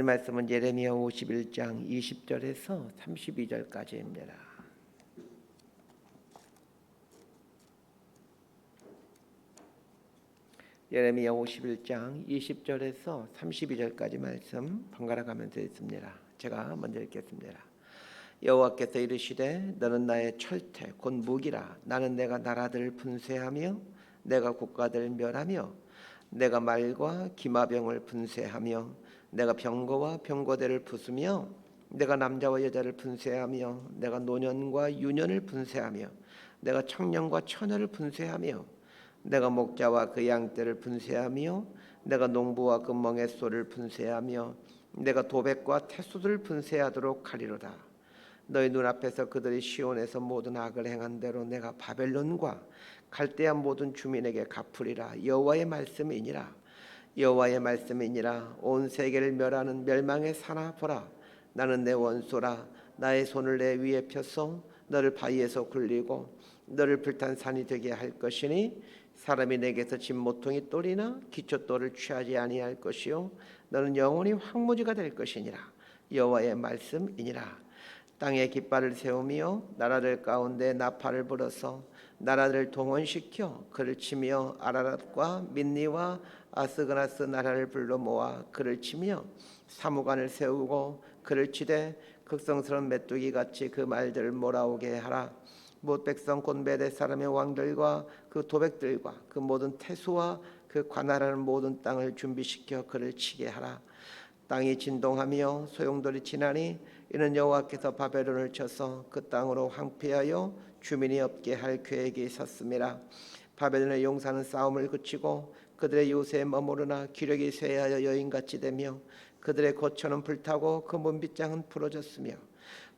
말씀은 예레미야 51장 20절에서 32절까지입니다. 예레미야 51장 20절에서 32절까지 말씀 번갈아 가면서 읽습니다. 제가 먼저 읽겠습니다. 여호와께서 이르시되 너는 나의 철퇴 곧 무기라. 나는 내가 나라들을 분쇄하며 내가 국가들을 멸하며 내가 말과 기마병을 분쇄하며 내가 병거와 병거대를 부수며 내가 남자와 여자를 분쇄하며 내가 노년과 유년을 분쇄하며 내가 청년과 처녀를 분쇄하며 내가 목자와 그 양떼를 분쇄하며 내가 농부와 그 멍에소를 분쇄하며 내가 도백과 태수들을 분쇄하도록 하리로다. 너희 눈앞에서 그들이 시온에서 모든 악을 행한 대로 내가 바벨론과 갈대아 모든 주민에게 갚으리라. 여호와의 말씀이니라. 여호와의 말씀이니라. 온 세계를 멸하는 멸망의 사나 보라. 나는 내 원수라. 나의 손을 내 위에 펴서 너를 바위에서 굴리고 너를 불탄 산이 되게 할 것이니 사람이 내게서 진모퉁이 똘이나 기초돌을 취하지 아니할 것이요 너는 영원히 황무지가 될 것이니라. 여호와의 말씀이니라. 땅에 깃발을 세우며 나라들 가운데 나팔을 불어서 나라들을 동원시켜 그를 치며 아라랏과 민니와 아스그나스 나라를 불러 모아 그를 치며 사무관을 세우고 그를 치되 극성스러운 메뚜기 같이 그 말들을 몰아오게 하라. 못 백성 곧 메대 사람의 왕들과 그 도백들과 그 모든 태수와 그 관할하는 모든 땅을 준비시켜 그를 치게 하라. 땅이 진동하며 소용돌이 지나니 이는 여호와께서 바벨론을 쳐서 그 땅으로 황폐하여 주민이 없게 할 계획이 있었음이라. 바벨론의 용사는 싸움을 그치고 그들의 요새에 머무르나 기력이 쇠하여 여인같이 되며 그들의 거처는 불타고 그 문빗장은 부러졌으며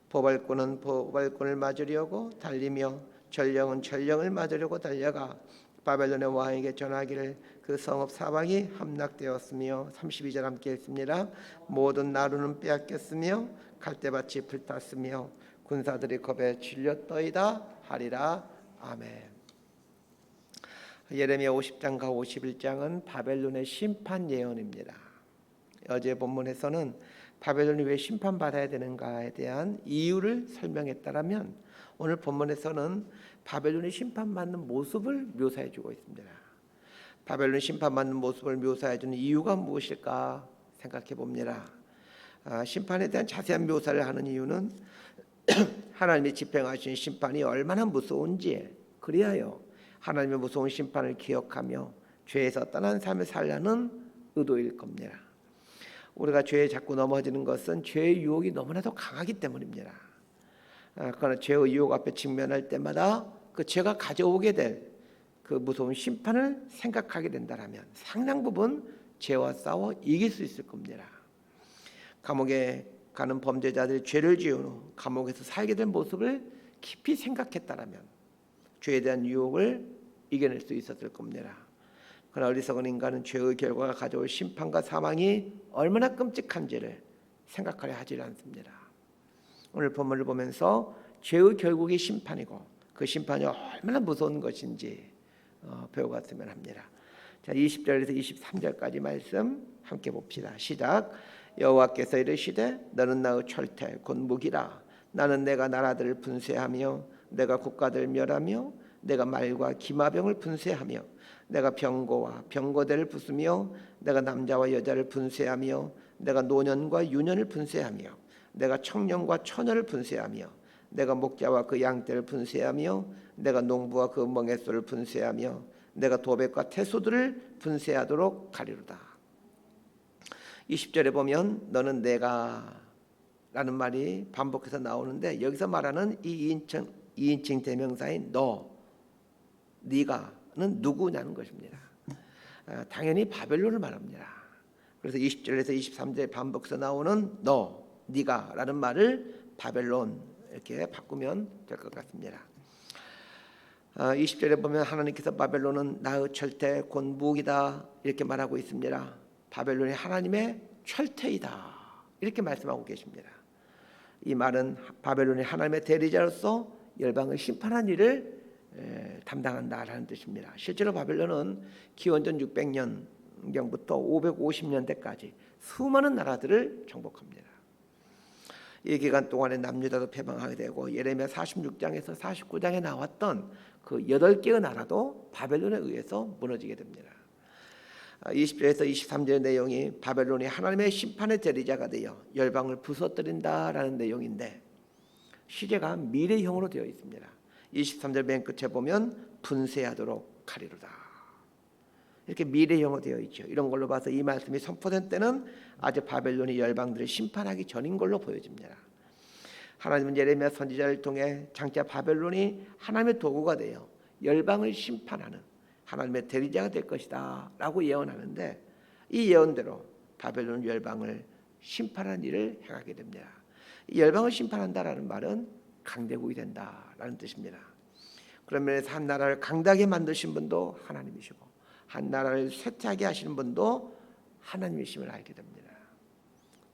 보발꾼은 보발꾼을 맞으려고 달리며 전령은 전령을 맞으려고 달려가 바벨론의 왕에게 전하기를 그 성읍 사방이 함락되었으며 32절 함께 읽습니다. 모든 나루는 빼앗겼으며 갈대밭이 불탔으며 군사들이 겁에 질렸더이다 하리라. 아멘. 예레미야 50장과 51장은 바벨론의 심판 예언입니다. 어제 본문에서는 바벨론이 왜 심판받아야 되는가에 대한 이유를 설명했다면 오늘 본문에서는 바벨론이 심판받는 모습을 묘사해주고 있습니다. 바벨론이 심판받는 모습을 묘사해주는 이유가 무엇일까 생각해 봅니다. 심판에 대한 자세한 묘사를 하는 이유는 하나님이 집행하신 심판이 얼마나 무서운지 그리하여 하나님의 무서운 심판을 기억하며 죄에서 떠난 삶을 살려는 의도일 겁니다. 우리가 죄에 자꾸 넘어지는 것은 죄의 유혹이 너무나도 강하기 때문입니다. 그러나 죄의 유혹 앞에 직면할 때마다 그 죄가 가져오게 될 그 무서운 심판을 생각하게 된다면 상당 부분 죄와 싸워 이길 수 있을 겁니다. 감옥에 가는 범죄자들이 죄를 지은 후 감옥에서 살게 된 모습을 깊이 생각했다면 죄에 대한 유혹을 이겨낼 수 있었을 겁니다. 그러나 어리석은 인간은 죄의 결과가 가져올 심판과 사망이 얼마나 끔찍한지를 생각하려 하지 않습니다. 오늘 본문을 보면서 죄의 결국이 심판이고 그 심판이 얼마나 무서운 것인지 배워갔으면 합니다. 자, 20절에서 23절까지 말씀 함께 봅시다. 시작. 여호와께서 이르시되 너는 나의 철퇴 곧 무기라. 나는 내가 나라들을 분쇄하며 내가 국가들을 멸하며 내가 말과 기마병을 분쇄하며 내가 병거와 병거대를 부수며 내가 남자와 여자를 분쇄하며 내가 노년과 유년을 분쇄하며 내가 청년과 처녀를 분쇄하며 내가 목자와 그 양떼를 분쇄하며 내가 농부와 그 멍에소를 분쇄하며 내가 도백과 태소들을 분쇄하도록 하리로다. 20절에 보면 너는 내가 라는 말이 반복해서 나오는데 여기서 말하는 이 2인칭 대명사인 너, 네가는 누구냐는 것입니다. 당연히 바벨론을 말합니다. 그래서 20절에서 23절에 반복해서 나오는 너, 네가라는 말을 바벨론 이렇게 바꾸면 될 것 같습니다. 20절에 보면 하나님께서 바벨론은 나의 철퇴 곧 무기다 이렇게 말하고 있습니다. 바벨론이 하나님의 철퇴이다 이렇게 말씀하고 계십니다. 이 말은 바벨론이 하나님의 대리자로서 열방을 심판한 일을 담당한다라는 뜻입니다. 실제로 바벨론은 기원전 600년경부터 550년대까지 수많은 나라들을 정복합니다. 이 기간 동안에 남유다도 패망하게 되고 예레미야 46장에서 49장에 나왔던 그 8개의 나라도 바벨론에 의해서 무너지게 됩니다. 20절에서 23절의 내용이 바벨론이 하나님의 심판의 대리자가 되어 열방을 부서뜨린다라는 내용인데 시제가 미래형으로 되어 있습니다. 23절 맨 끝에 보면 분쇄하도록 하리로다. 이렇게 미래형으로 되어 있죠. 이런 걸로 봐서 이 말씀이 선포된 때는 아직 바벨론이 열방들을 심판하기 전인 걸로 보여집니다. 하나님은 예레미야 선지자를 통해 장차 바벨론이 하나님의 도구가 되어 열방을 심판하는 하나님의 대리자가 될 것이다 라고 예언하는데 이 예언대로 바벨론 열방을 심판하는 일을 행하게 됩니다. 이 열방을 심판한다라는 말은 강대국이 된다라는 뜻입니다. 그런 면에서 한 나라를 강대하게 만드신 분도 하나님이시고 한 나라를 쇠퇴하게 하시는 분도 하나님이심을 알게 됩니다.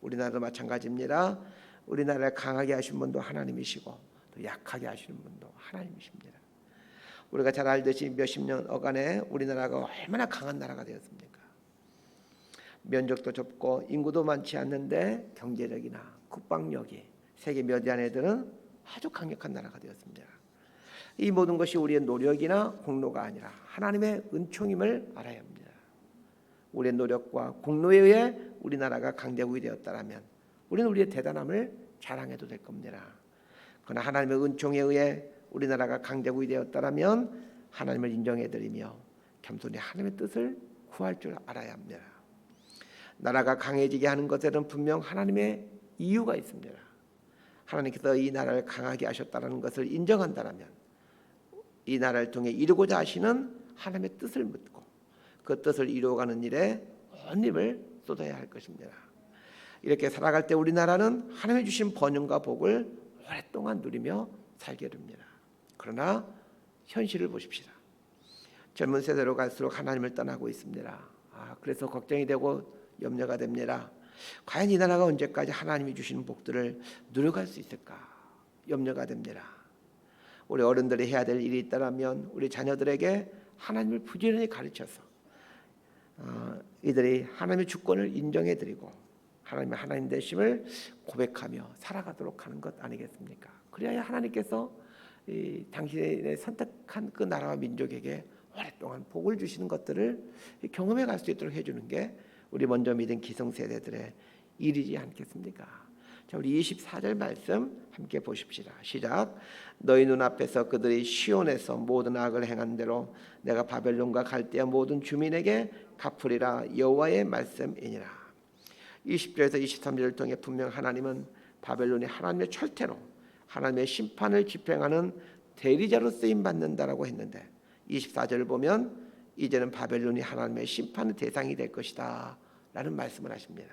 우리나라도 마찬가지입니다. 우리나라를 강하게 하신 분도 하나님이시고 또 약하게 하시는 분도 하나님이십니다. 우리가 잘 알듯이 몇십 년어간에 우리나라가 얼마나 강한 나라가 되었습니까? 면적도 좁고 인구도 많지 않는데 경제력이나 국방력이 세계 몇 위 안에들은 아주 강력한 나라가 되었습니다. 이 모든 것이 우리의 노력이나 공로가 아니라 하나님의 은총임을 알아야 합니다. 우리의 노력과 공로에 의해 우리나라가 강대국이 되었다면 우리는 우리의 대단함을 자랑해도 될 겁니다. 그러나 하나님의 은총에 의해 우리나라가 강대국이 되었다면 하나님을 인정해드리며 겸손히 하나님의 뜻을 구할 줄 알아야 합니다. 나라가 강해지게 하는 것에는 분명 하나님의 이유가 있습니다. 하나님께서 이 나라를 강하게 하셨다는 것을 인정한다면 이 나라를 통해 이루고자 하시는 하나님의 뜻을 묻고 그 뜻을 이루어가는 일에 온 힘을 쏟아야 할 것입니다. 이렇게 살아갈 때 우리나라는 하나님이 주신 번영과 복을 오랫동안 누리며 살게 됩니다. 그러나 현실을 보십시다. 젊은 세대로 갈수록 하나님을 떠나고 있습니다. 그래서 걱정이 되고 염려가 됩니다. 과연 이 나라가 언제까지 하나님이 주시는 복들을 누려갈 수 있을까 염려가 됩니다. 우리 어른들이 해야 될 일이 있다면 우리 자녀들에게 하나님을 부지런히 가르쳐서 이들이 하나님의 주권을 인정해드리고 하나님의 하나님 되심을 고백하며 살아가도록 하는 것 아니겠습니까? 그래야 하나님께서 당신의 선택한 그 나라와 민족에게 오랫동안 복을 주시는 것들을 경험해 갈 수 있도록 해주는 게 우리 먼저 믿은 기성세대들의 일이지 않겠습니까? 자, 우리 24절 말씀 함께 보십시다. 시작. 너희 눈앞에서 그들이 시온에서 모든 악을 행한 대로 내가 바벨론과 갈대아 모든 주민에게 갚으리라 여호와의 말씀이니라. 20절에서 23절을 통해 분명 하나님은 바벨론이 하나님의 철퇴로 하나님의 심판을 집행하는 대리자로 쓰임 받는다라고 했는데 24절을 보면 이제는 바벨론이 하나님의 심판의 대상이 될 것이다 라는 말씀을 하십니다.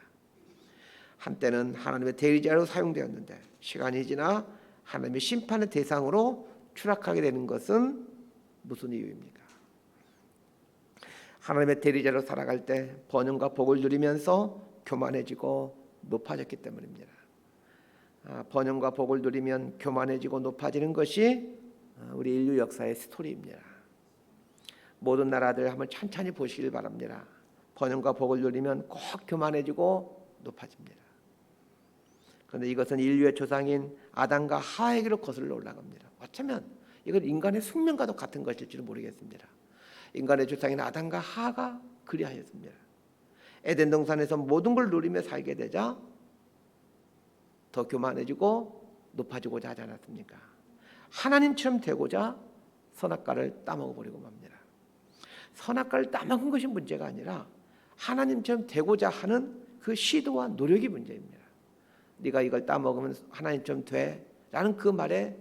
한때는 하나님의 대리자로 사용되었는데 시간이 지나 하나님의 심판의 대상으로 추락하게 되는 것은 무슨 이유입니까? 하나님의 대리자로 살아갈 때 번영과 복을 누리면서 교만해지고 높아졌기 때문입니다. 번영과 복을 누리면 교만해지고 높아지는 것이 우리 인류 역사의 스토리입니다. 모든 나라들 한번 천천히 보시길 바랍니다. 번영과 복을 누리면 꼭 교만해지고 높아집니다. 그런데 이것은 인류의 조상인 아담과 하와에게로 거슬러 올라갑니다. 어쩌면 이건 인간의 숙명과도 같은 것일지도 모르겠습니다. 인간의 조상인 아담과 하와가 그리하였습니다. 에덴 동산에서 모든 걸 누리며 살게 되자 더 교만해지고 높아지고자 하지 않았습니까? 하나님처럼 되고자 선악과를 따먹어버리고 맙니다. 선악과를 따먹은 것이 문제가 아니라 하나님처럼 되고자 하는 그 시도와 노력이 문제입니다. 네가 이걸 따먹으면 하나님처럼 돼 라는 그 말에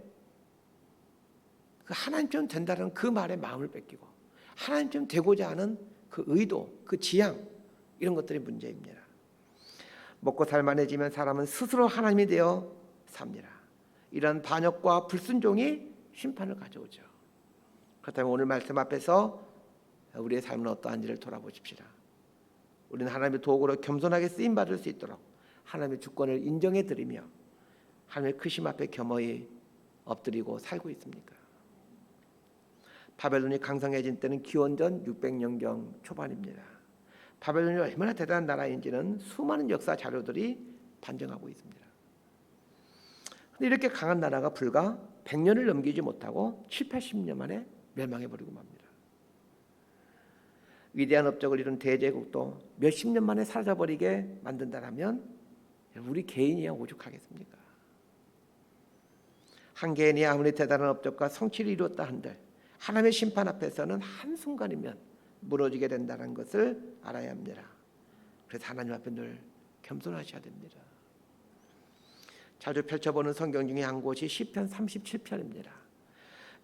그 하나님처럼 된다는 그 말에 마음을 뺏기고 하나님처럼 되고자 하는 그 의도, 그 지향 이런 것들이 문제입니다. 먹고 살만해지면 사람은 스스로 하나님이 되어 삽니다. 이런 반역과 불순종이 심판을 가져오죠. 그렇다면 오늘 말씀 앞에서 우리의 삶은 어떠한지를 돌아보십시다. 우리는 하나님의 도구로 겸손하게 쓰임받을 수 있도록 하나님의 주권을 인정해드리며 하나님의 크심 앞에 겸허히 엎드리고 살고 있습니까? 바벨론이 강성해진 때는 기원전 600년경 초반입니다. 바벨론이 얼마나 대단한 나라인지는 수많은 역사 자료들이 반증하고 있습니다. 그런데 이렇게 강한 나라가 불과 100년을 넘기지 못하고 7, 80년 만에 멸망해버리고 맙니다. 위대한 업적을 이룬 대제국도 몇십 년 만에 사라져버리게 만든다면 우리 개인이야 오죽하겠습니까? 한 개인이 아무리 대단한 업적과 성취를 이루었다 한들 하나님의 심판 앞에서는 한순간이면 무너지게 된다는 것을 알아야 합니다. 그래서 하나님 앞에 늘 겸손하셔야 됩니다. 자주 펼쳐보는 성경 중에 한 곳이 시편 37편입니다.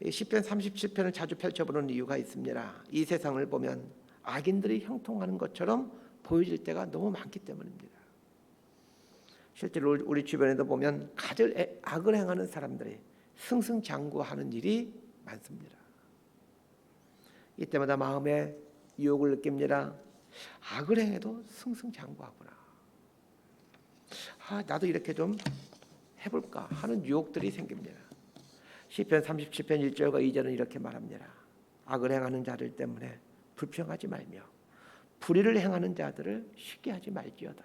이 시편 37편을 자주 펼쳐보는 이유가 있습니다. 이 세상을 보면 악인들이 형통하는 것처럼 보여질 때가 너무 많기 때문입니다. 실제로 우리 주변에도 보면 악을 행하는 사람들이 승승장구하는 일이 많습니다. 이때마다 마음에 유혹을 느낍니다. 악을 행해도 승승장구하구나. 나도 이렇게 좀 해볼까 하는 유혹들이 생깁니다. 시편 37편 1절과 2절은 이렇게 말합니다. 악을 행하는 자들 때문에 불평하지 말며 불의를 행하는 자들을 쉽게 하지 말지어다.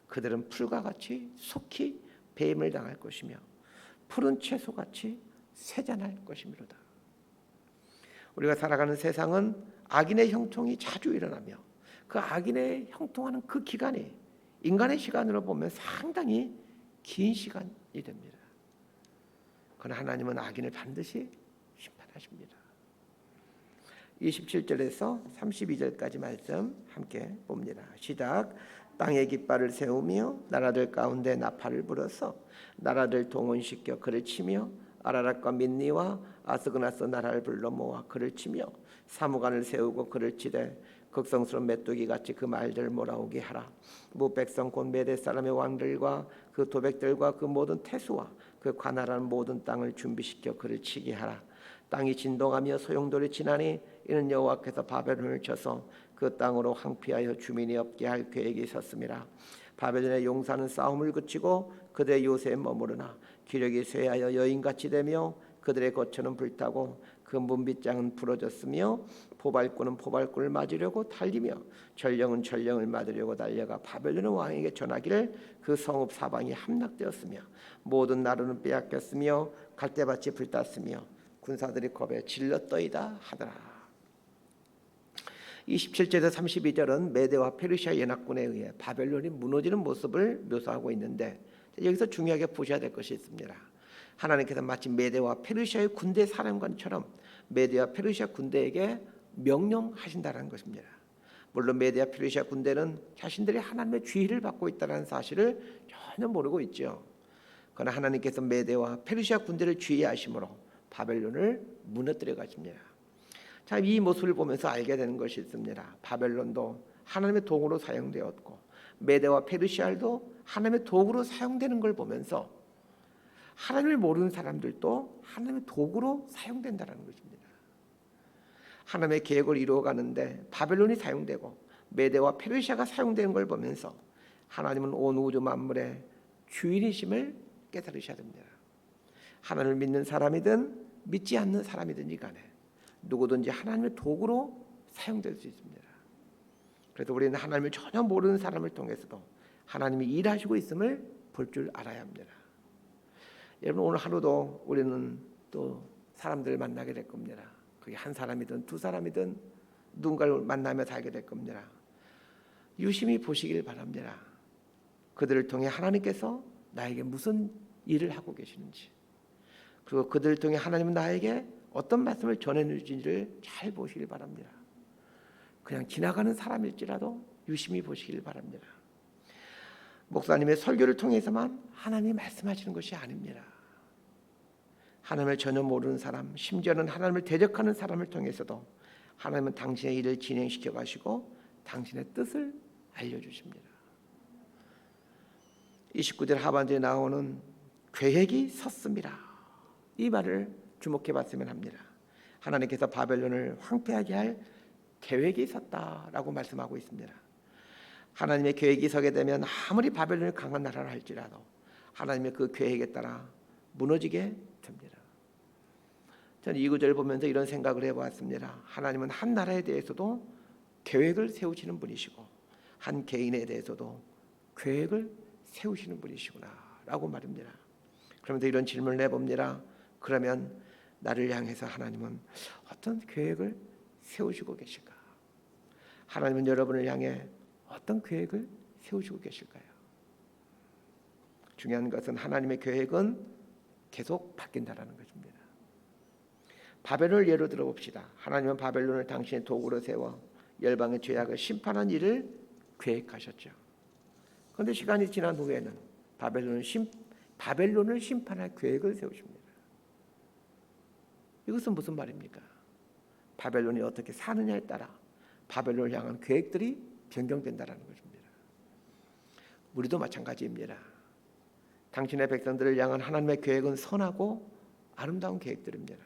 그들은 풀과 같이 속히 배임을 당할 것이며 푸른 채소같이 쇠잔할 것이미로다. 우리가 살아가는 세상은 악인의 형통이 자주 일어나며 그 악인의 형통하는 그 기간이 인간의 시간으로 보면 상당히 긴 시간이 됩니다. 그러나 하나님은 악인을 반드시 심판하십니다. 27절에서 32절까지 말씀 함께 봅니다. 시작. 땅에 깃발을 세우며 나라들 가운데 나팔을 불어서 나라들 동원시켜 그를 치며 아라랏과 민니와 아스그나스 나라를 불러 모아 그를 치며 사무관을 세우고 그를 치되 극성스러운 메뚜기같이 그 말들을 몰아오게 하라. 무백성 곧 메대 사람의 왕들과 그 도백들과 그 모든 태수와 그 관할하는 모든 땅을 준비시켜 그를 치게 하라. 땅이 진동하며 소용돌이 지나니 이는 여호와께서 바벨론을 쳐서 그 땅으로 황폐하여 주민이 없게 할 계획이 있었습니다. 바벨론의 용사는 싸움을 그치고 그들의 요새에 머무르나 기력이 쇠하여 여인같이 되며 그들의 거처는 불타고 그 문빗장은 부러졌으며 포발꾼은 포발꾼을 맞으려고 달리며 전령은 전령을 맞으려고 달려가 바벨론 왕에게 전하기를 그 성읍 사방이 함락되었으며 모든 나루는 빼앗겼으며 갈대밭이 불탔으며 군사들이 겁에 질렀더이다 하더라. 27절에서 32절은 메대와 페르시아 연합군에 의해 바벨론이 무너지는 모습을 묘사하고 있는데 여기서 중요하게 보셔야 될 것이 있습니다. 하나님께서 마치 메대와 페르시아의 군대 사령관처럼 메대와 페르시아 군대에게 명령하신다는 것입니다. 물론 메대와 페르시아 군대는 자신들이 하나님의 주의를 받고 있다는 사실을 전혀 모르고 있죠. 그러나 하나님께서 메대와 페르시아 군대를 주의하심으로 바벨론을 무너뜨려 가십니다. 자, 이 모습을 보면서 알게 되는 것이 있습니다. 바벨론도 하나님의 도구로 사용되었고 메대와 페르시아도 하나님의 도구로 사용되는 걸 보면서 하나님을 모르는 사람들도 하나님의 도구로 사용된다는 것입니다. 하나님의 계획을 이루어가는데 바벨론이 사용되고 메대와 페르시아가 사용되는 걸 보면서 하나님은 온 우주 만물의 주인이심을 깨달으셔야 됩니다. 하나님을 믿는 사람이든 믿지 않는 사람이든지 간에 누구든지 하나님의 도구로 사용될 수 있습니다. 그래서 우리는 하나님을 전혀 모르는 사람을 통해서도 하나님이 일하시고 있음을 볼 줄 알아야 합니다. 여러분 오늘 하루도 우리는 또 사람들을 만나게 될 겁니다. 그게 한 사람이든 두 사람이든 누군가를 만나며 살게 될 겁니다. 유심히 보시길 바랍니다. 그들을 통해 하나님께서 나에게 무슨 일을 하고 계시는지 그리고 그들을 통해 하나님은 나에게 어떤 말씀을 전해주는지를 잘 보시길 바랍니다. 그냥 지나가는 사람일지라도 유심히 보시길 바랍니다. 목사님의 설교를 통해서만 하나님이 말씀하시는 것이 아닙니다. 하나님을 전혀 모르는 사람, 심지어는 하나님을 대적하는 사람을 통해서도 하나님은 당신의 일을 진행시켜 가시고 당신의 뜻을 알려주십니다. 29절 하반절에 나오는 계획이 섰습니다. 이 말을 주목해 봤으면 합니다. 하나님께서 바벨론을 황폐하게 할 계획이 섰다라고 말씀하고 있습니다. 하나님의 계획이 서게 되면 아무리 바벨론이 강한 나라라 할지라도 하나님의 그 계획에 따라 무너지게 됩니다. 저는 이 구절을 보면서 이런 생각을 해보았습니다. 하나님은 한 나라에 대해서도 계획을 세우시는 분이시고 한 개인에 대해서도 계획을 세우시는 분이시구나라고 말입니다. 그러면서 이런 질문을 해봅니다. 그러면 나를 향해서 하나님은 어떤 계획을 세우시고 계실까? 하나님은 여러분을 향해 어떤 계획을 세우시고 계실까요? 중요한 것은 하나님의 계획은 계속 바뀐다라는 것입니다. 바벨론을 예로 들어봅시다. 하나님은 바벨론을 당신의 도구로 세워 열방의 죄악을 심판한 일을 계획하셨죠. 그런데 시간이 지난 후에는 바벨론을 심판할 계획을 세우십니다. 이것은 무슨 말입니까? 바벨론이 어떻게 사느냐에 따라 바벨론을 향한 계획들이 변경된다는 것입니다. 우리도 마찬가지입니다. 당신의 백성들을 향한 하나님의 계획은 선하고 아름다운 계획들입니다.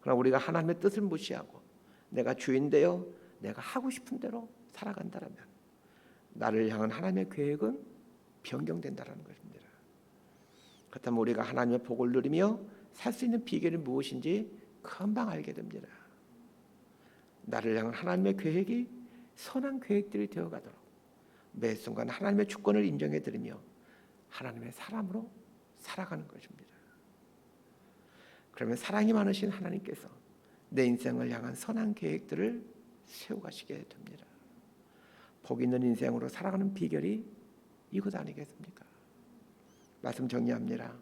그러나 우리가 하나님의 뜻을 무시하고 내가 주인되어 내가 하고 싶은 대로 살아간다면 나를 향한 하나님의 계획은 변경된다는 것입니다. 그렇다면 우리가 하나님의 복을 누리며 살 수 있는 비결이 무엇인지 금방 알게 됩니다. 나를 향한 하나님의 계획이 선한 계획들이 되어가도록 매 순간 하나님의 주권을 인정해드리며 하나님의 사람으로 살아가는 것입니다. 그러면 사랑이 많으신 하나님께서 내 인생을 향한 선한 계획들을 세워가시게 됩니다. 복 있는 인생으로 살아가는 비결이 이것 아니겠습니까? 말씀 정리합니다.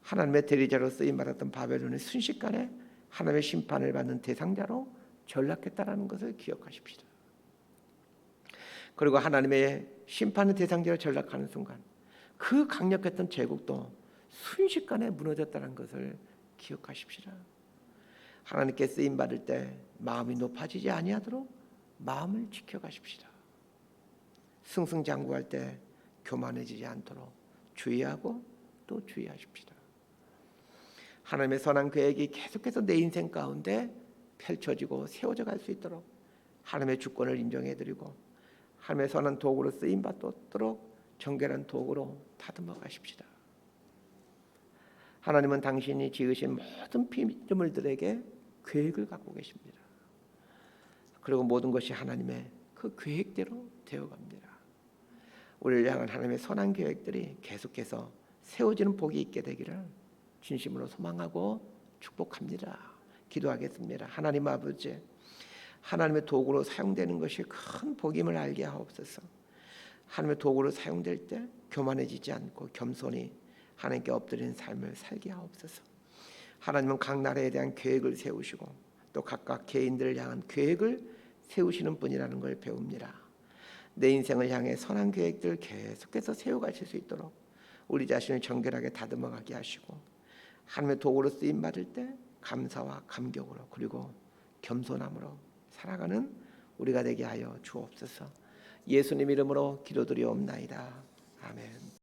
하나님의 대리자로 쓰임받았던 바벨론이 순식간에 하나님의 심판을 받는 대상자로 전락했다는 것을 기억하십시다. 그리고 하나님의 심판의 대상자로 전락하는 순간 그 강력했던 제국도 순식간에 무너졌다는 것을 기억하십시다. 하나님께 쓰임받을 때 마음이 높아지지 아니하도록 마음을 지켜가십시다. 승승장구할 때 교만해지지 않도록 주의하고 또 주의하십시다. 하나님의 선한 계획이 계속해서 내 인생 가운데 펼쳐지고 세워져 갈 수 있도록 하나님의 주권을 인정해드리고 하나님의 선한 도구로 쓰임받도록 정결한 도구로 다듬어 가십시다. 하나님은 당신이 지으신 모든 피조물들에게 계획을 갖고 계십니다. 그리고 모든 것이 하나님의 그 계획대로 되어갑니다. 우리를 향한 하나님의 선한 계획들이 계속해서 세워지는 복이 있게 되기를 진심으로 소망하고 축복합니다. 기도하겠습니다. 하나님 아버지, 하나님의 도구로 사용되는 것이 큰 복임을 알게 하옵소서. 하나님의 도구로 사용될 때 교만해지지 않고 겸손히 하나님께 엎드리는 삶을 살게 하옵소서. 하나님은 각 나라에 대한 계획을 세우시고 또 각각 개인들을 향한 계획을 세우시는 분이라는 걸 배웁니다. 내 인생을 향해 선한 계획들 계속해서 세워가실 수 있도록 우리 자신을 정결하게 다듬어가게 하시고 하나님의 도구로 쓰임받을 때 감사와 감격으로 그리고 겸손함으로 살아가는 우리가 되게 하여 주옵소서. 예수님 이름으로 기도드리옵나이다. 아멘.